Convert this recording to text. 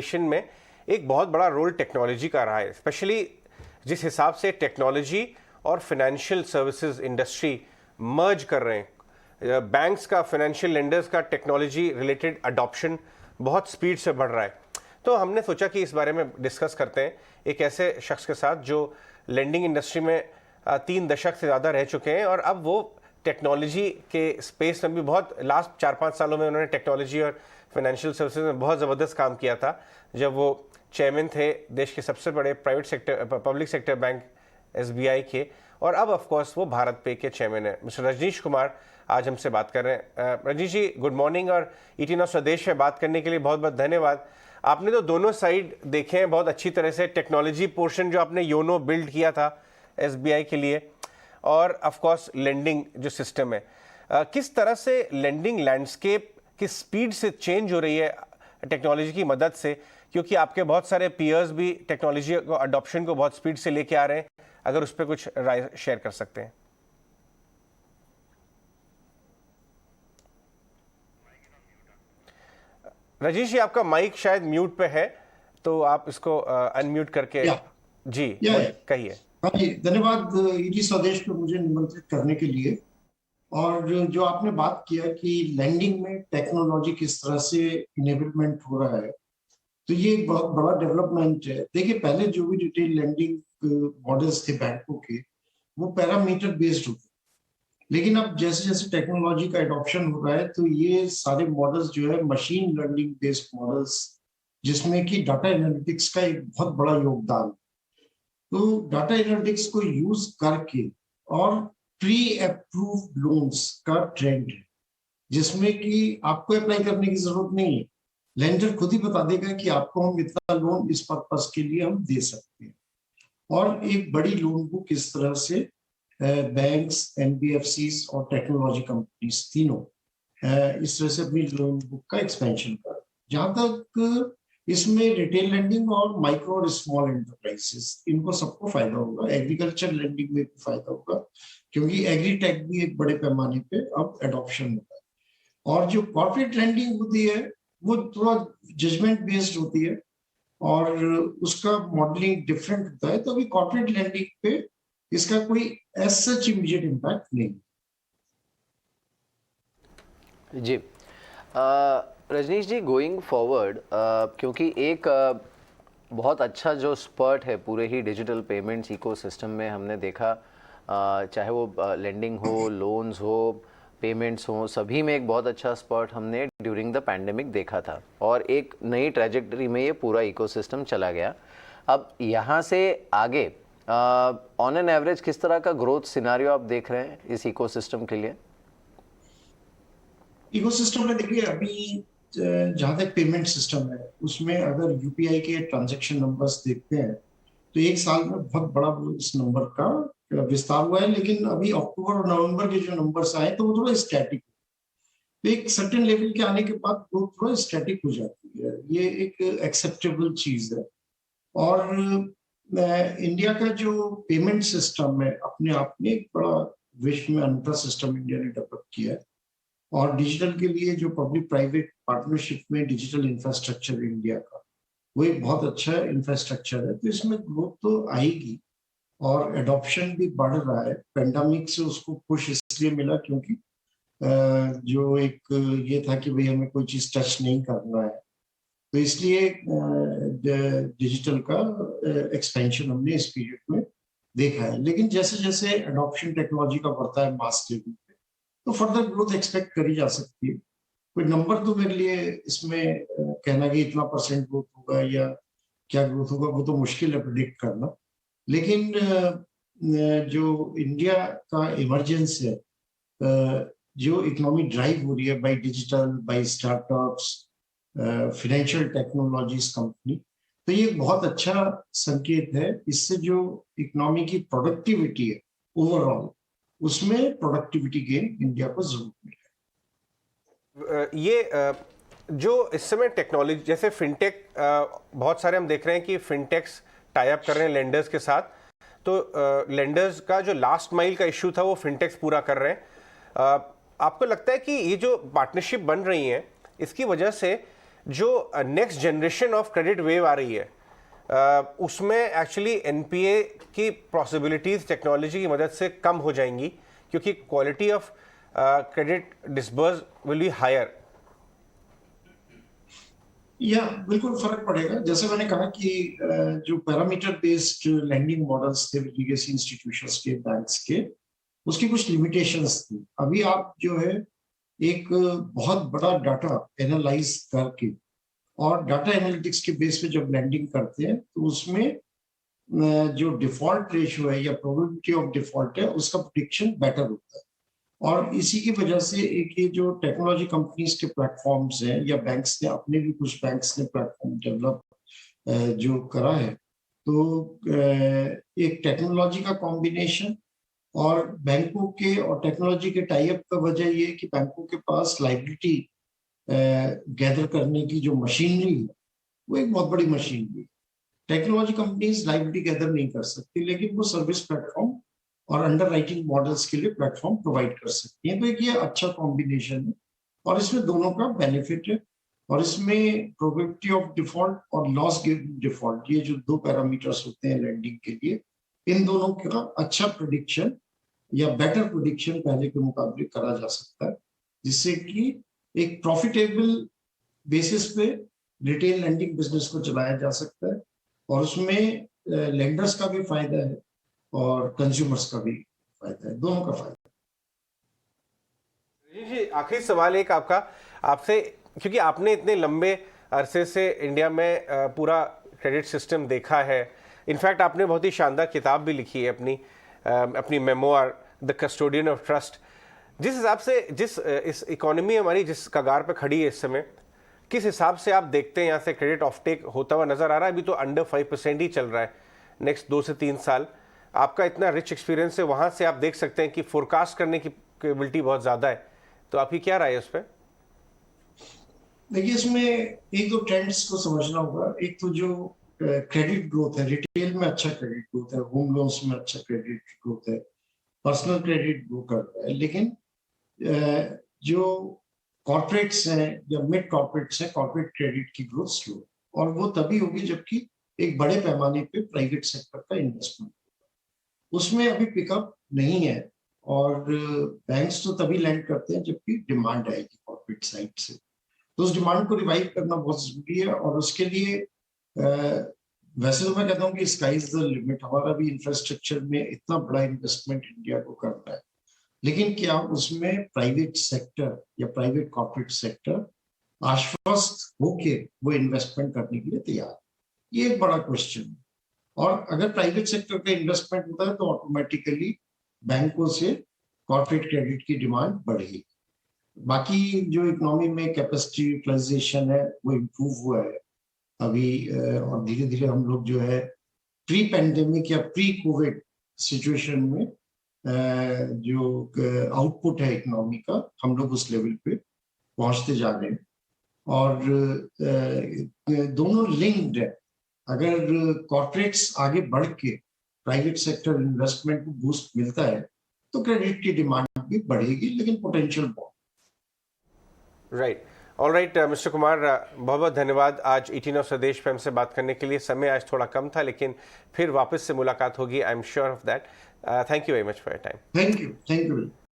में एक बहुत बड़ा रोल टेक्नोलॉजी का रहा है, स्पेशली जिस हिसाब से टेक्नोलॉजी और फाइनेंशियल सर्विसेज इंडस्ट्री मर्ज कर रहे हैं। बैंक्स का, फाइनेंशियल लेंडर्स का टेक्नोलॉजी रिलेटेड अडॉप्शन बहुत स्पीड से बढ़ रहा है। तो हमने सोचा कि इस बारे में डिस्कस करते हैं एक ऐसे शख्स के साथ जो लेंडिंग इंडस्ट्री में 3 दशक से ज़्यादा रह चुके हैं और अब वो टेक्नोलॉजी के स्पेस में भी बहुत लास्ट 4-5 सालों में उन्होंने टेक्नोलॉजी और फाइनेंशियल सर्विसेज में बहुत ज़बरदस्त काम किया था जब वो चेयरमैन थे देश के सबसे बड़े private sector public sector bank SBI के, और अब ऑफ कोर्स वो भारत पे के चेयरमैन है। मिस्टर रजनीश कुमार आज हमसे बात कर रहे हैं। रजनीश जी, गुड मॉर्निंग, और ET Now स्वदेश में बात करने के लिए बहुत बहुत धन्यवाद। आपने तो दोनों साइड देखे हैं बहुत अच्छी तरह से, टेक्नोलॉजी पोर्शन जो आपने योनो बिल्ड किया था SBI के लिए, और ऑफ कोर्स लेंडिंग जो सिस्टम है, किस तरह से लेंडिंग लैंडस्केप किस स्पीड से चेंज हो रही है टेक्नोलॉजी की मदद से, क्योंकि आपके बहुत सारे पीयर्स भी टेक्नोलॉजी को अडॉप्शन को बहुत स्पीड से लेके आ रहे हैं। अगर उस पर कुछ राय शेयर कर सकते हैं। रजीश जी, आपका माइक शायद म्यूट पे है, तो आप इसको अनम्यूट करके जी कहिए। हाँ जी, धन्यवाद ET स्वदेश को मुझे निमंत्रित करने के लिए। और जो आपने बात किया कि लैंडिंग में टेक्नोलॉजी किस तरह से इनेबलमेंट हो रहा है, तो ये एक बहुत बड़ा डेवलपमेंट है। देखिए, पहले जो भी रिटेल लैंडिंग मॉडल्स थे बैंकों के, वो पैरामीटर बेस्ड होते, लेकिन अब जैसे जैसे टेक्नोलॉजी का एडॉप्शन हो रहा है तो ये सारे मॉडल्स जो है मशीन लर्निंग बेस्ड मॉडल्स, जिसमें कि डाटा एनालिटिक्स का एक बहुत बड़ा योगदान। तो डाटा एनालिटिक्स को यूज करके और प्री अप्रूव्ड लोन्स का ट्रेंड है, जिसमें कि आपको अप्लाई करने की जरूरत नहीं है, लेंडर खुद ही बता देगा कि आपको हम इतना लोन इस पर्पस के लिए हम दे सकते हैं। और एक बड़ी लोन बुक किस तरह से बैंक्स, NBFCs और टेक्नोलॉजी कंपनीज तीनों इस तरह से अपनी लोन बुक का एक्सपेंशन कर। जहां तक इसमें रिटेल लेंडिंग और माइक्रो और स्मॉल एंटरप्राइजेस, इनको सबको फायदा होगा। एग्रीकल्चर लेंडिंग में भी फायदा होगा, क्योंकि एग्रीटेक भी एक बड़े पैमाने पे अब एडॉप्शन होगा है। और जो कॉर्पोरेट लेंडिंग होती है वो थोड़ा जजमेंट बेस्ड होती है और उसका मॉडलिंग डिफरेंट होता है। तो अभी कॉर्पोरेट लेंडिंग पे इसका कोई एज सच इमीडिएट इम्पैक्ट नहीं। जी रजनीश जी, गोइंग फॉरवर्ड, क्योंकि एक बहुत अच्छा जो स्पर्ट है पूरे ही डिजिटल पेमेंट्स इकोसिस्टम में हमने देखा, चाहे वो लेंडिंग हो, लोन्स हो, पेमेंट्स हो, सभी में एक बहुत अच्छा स्पर्ट हमने ड्यूरिंग द पैंडेमिक देखा था, और एक नई ट्रैजेक्टरी में ये पूरा इकोसिस्टम चला गया। अब यहाँ से आगे ऑन एन एवरेज किस तरह का ग्रोथ सिनारियो आप देख रहे हैं इस इकोसिस्टम के लिए? इकोसिस्टम में देखिए, अभी जहां तक पेमेंट सिस्टम है उसमें अगर UPI के ट्रांजैक्शन नंबर्स देखते हैं तो एक साल में बहुत बड़ा इस नंबर का विस्तार हुआ है। लेकिन अभी अक्टूबर और नवंबर के जो नंबर्स आए तो वो थोड़ा स्टैटिक, तो एक सर्टेन लेवल के आने के बाद वो थोड़ा स्टैटिक हो जाती है। ये एक एक्सेप्टेबल चीज है। और इंडिया का जो पेमेंट सिस्टम है अपने आप में एक बड़ा विश्व में अनूठा सिस्टम इंडिया ने डेवलप किया है। और डिजिटल के लिए जो पब्लिक प्राइवेट पार्टनरशिप में डिजिटल इंफ्रास्ट्रक्चर इंडिया का, वो एक बहुत अच्छा इंफ्रास्ट्रक्चर है। तो इसमें ग्रोथ तो आएगी और एडॉप्शन भी बढ़ रहा है। पेंडेमिक से उसको पुश इसलिए मिला क्योंकि जो एक ये था कि भाई हमें कोई चीज टच नहीं करना है, तो इसलिए डिजिटल का एक्सपेंशन हमने इस पीरियड में देखा है। लेकिन जैसे जैसे एडॉप्शन टेक्नोलॉजी का बढ़ता है मास लेवल पे, तो फर्दर ग्रोथ एक्सपेक्ट करी जा सकती है। कोई नंबर तो मेरे लिए इसमें कहना कि इतना % ग्रोथ होगा या क्या ग्रोथ होगा वो तो मुश्किल है प्रिडिक्ट करना। लेकिन जो इंडिया का इमरजेंस है, जो इकोनॉमी ड्राइव हो रही है by digital, by startups, financial technologies company, तो ये बहुत अच्छा संकेत है। इससे जो इकोनॉमी की प्रोडक्टिविटी है ओवरऑल, उसमें प्रोडक्टिविटी गेन इंडिया को जरूर मिलेगा। ये जो इस समय टेक्नोलॉजी जैसे फिनटेक, बहुत सारे हम देख रहे हैं कि फिनटेक्स टाई अप कर रहे हैं लेंडर्स के साथ, तो लेंडर्स का जो लास्ट माइल का इशू था वो फिनटेक्स पूरा कर रहे हैं। आपको लगता है कि ये जो पार्टनरशिप बन रही है इसकी वजह से जो next generation of credit wave आ रही है उसमें एक्चुअली एनपीए की पॉसिबिलिटीज टेक्नोलॉजी की मदद से कम हो जाएंगी क्योंकि quality of credit disburse will be higher. या बिल्कुल फर्क पड़ेगा। जैसे मैंने कहा कि जो पैरामीटर बेस्ड लैंडिंग मॉडल्स थे लीगेसी इंस्टीट्यूशंस के, बैंक्स के, उसकी कुछ लिमिटेशंस थी। अभी आप जो है एक बहुत बड़ा डाटा एनालाइज करके और डाटा एनालिटिक्स के बेस पे जब लैंडिंग करते हैं तो उसमें जो डिफॉल्ट रेशियो है या प्रोबेबिलिटी ऑफ डिफॉल्ट है उसका प्रेडिक्शन बेटर होता है। और इसी की वजह से एक ये जो टेक्नोलॉजी कंपनीज के प्लेटफॉर्म्स हैं या बैंक्स ने, अपने भी कुछ बैंक्स ने प्लेटफॉर्म डेवलप जो करा है, तो एक टेक्नोलॉजी का कॉम्बिनेशन और बैंकों के और टेक्नोलॉजी के टाई अप का वजह ये है कि बैंकों के पास लाइबिलिटी गैदर करने की जो मशीनरी है वो एक बहुत बड़ी मशीनरी है। टेक्नोलॉजी कंपनीज लाइबिलिटी गैदर नहीं कर सकती, लेकिन वो सर्विस प्लेटफॉर्म और अंडर राइटिंग मॉडल्स के लिए प्लेटफॉर्म प्रोवाइड कर सकती हैं। तो एक ये अच्छा कॉम्बिनेशन है और इसमें दोनों का बेनिफिट है। और इसमें प्रोबेबिलिटी ऑफ डिफॉल्ट और लॉस गिवन डिफॉल्ट, ये जो दो पैरामीटर्स होते हैं लैंडिंग के लिए, इन दोनों का अच्छा प्रेडिक्शन या बेटर प्रेडिक्शन पहले के मुकाबले करा जा सकता है, जिससे कि एक प्रॉफिटेबल बेसिस पे रिटेल लैंडिंग बिजनेस को चलाया जा सकता है और उसमें लेंडर्स का भी फायदा है और कंज्यूमर्स का भी फायदा है, दोनों का फायदा है। जी, आखिरी सवाल एक आपसे, क्योंकि आपने इतने लंबे अरसे से इंडिया में पूरा क्रेडिट सिस्टम देखा है, इनफैक्ट आपने बहुत ही शानदार किताब भी लिखी है अपनी memoir the custodian of trust. जिस हिसाब से इस इकोनॉमी हमारी जिस कगार पे खड़ी है इस समय, किस हिसाब से आप देखते हैं यहाँ से क्रेडिट ऑफटेक होता हुआ नजर आ रहा है? अभी तो अंडर 5% ही चल रहा है नेक्स्ट 2 से 3 साल। आपका इतना रिच एक्सपीरियंस है, वहां से आप देख सकते हैं कि फोरकास्ट करने की कैपेबिलिटी बहुत ज्यादा है, तो आपकी क्या राय है उस पर? देखिए, इसमें एक दो ट्रेंड्स को समझना होगा। एक तो जो क्रेडिट ग्रोथ है, रिटेल में अच्छा क्रेडिट ग्रोथ है, होम लोन्स में अच्छा क्रेडिट ग्रोथ है, पर्सनल क्रेडिट ग्रो करता है, लेकिन जो कॉर्पोरेट्स हैं या मिड कॉर्पोरेट्स हैं, कॉर्पोरेट क्रेडिट की ग्रोथ स्लो, और वो तभी होगी जबकि एक बड़े पैमाने पे प्राइवेट सेक्टर का इन्वेस्टमेंट, उसमें अभी पिकअप नहीं है। और बैंक्स तो तभी लैंड करते हैं जबकि डिमांड आएगी कॉर्पोरेट साइड से, तो उस डिमांड को रिवाइव करना बहुत जरूरी है। और उसके लिए वैसे तो मैं कहता हूँ कि स्काई इज द लिमिट। हमारा भी इंफ्रास्ट्रक्चर में इतना बड़ा इन्वेस्टमेंट इंडिया को करना है, लेकिन क्या उसमें प्राइवेट सेक्टर या प्राइवेट कॉर्पोरेट सेक्टर आश्वस्त होके वो इन्वेस्टमेंट करने के लिए तैयार, ये एक बड़ा क्वेश्चन है। और अगर प्राइवेट सेक्टर का इन्वेस्टमेंट होता है तो ऑटोमेटिकली बैंकों से कॉर्पोरेट क्रेडिट की डिमांड बढ़ेगी। बाकी जो इकोनॉमी में कैपेसिटी यूटिलाइजेशन है वो इम्प्रूव हुआ है अभी, और धीरे धीरे हम लोग जो है प्री पैंडेमिक या प्री कोविड सिचुएशन में जो आउटपुट है इकोनॉमी का, हम लोग उस लेवल पे पहुंचते जा रहे हैं। और दोनों लिंक्ड है। अगर कॉर्पोरेट्स आगे बढ़ के प्राइवेट सेक्टर इन्वेस्टमेंट को बूस्ट मिलता है तो क्रेडिट की डिमांड भी बढ़ेगी, लेकिन पोटेंशियल बहुत। Right, all right mister Kumar, बहुत बहुत धन्यवाद आज 18 ऑफ स्वदेश पे हमसे बात करने के लिए। समय आज थोड़ा कम था, लेकिन फिर वापस से मुलाकात होगी, I am sure of that. Thank you very much for your time. Thank you.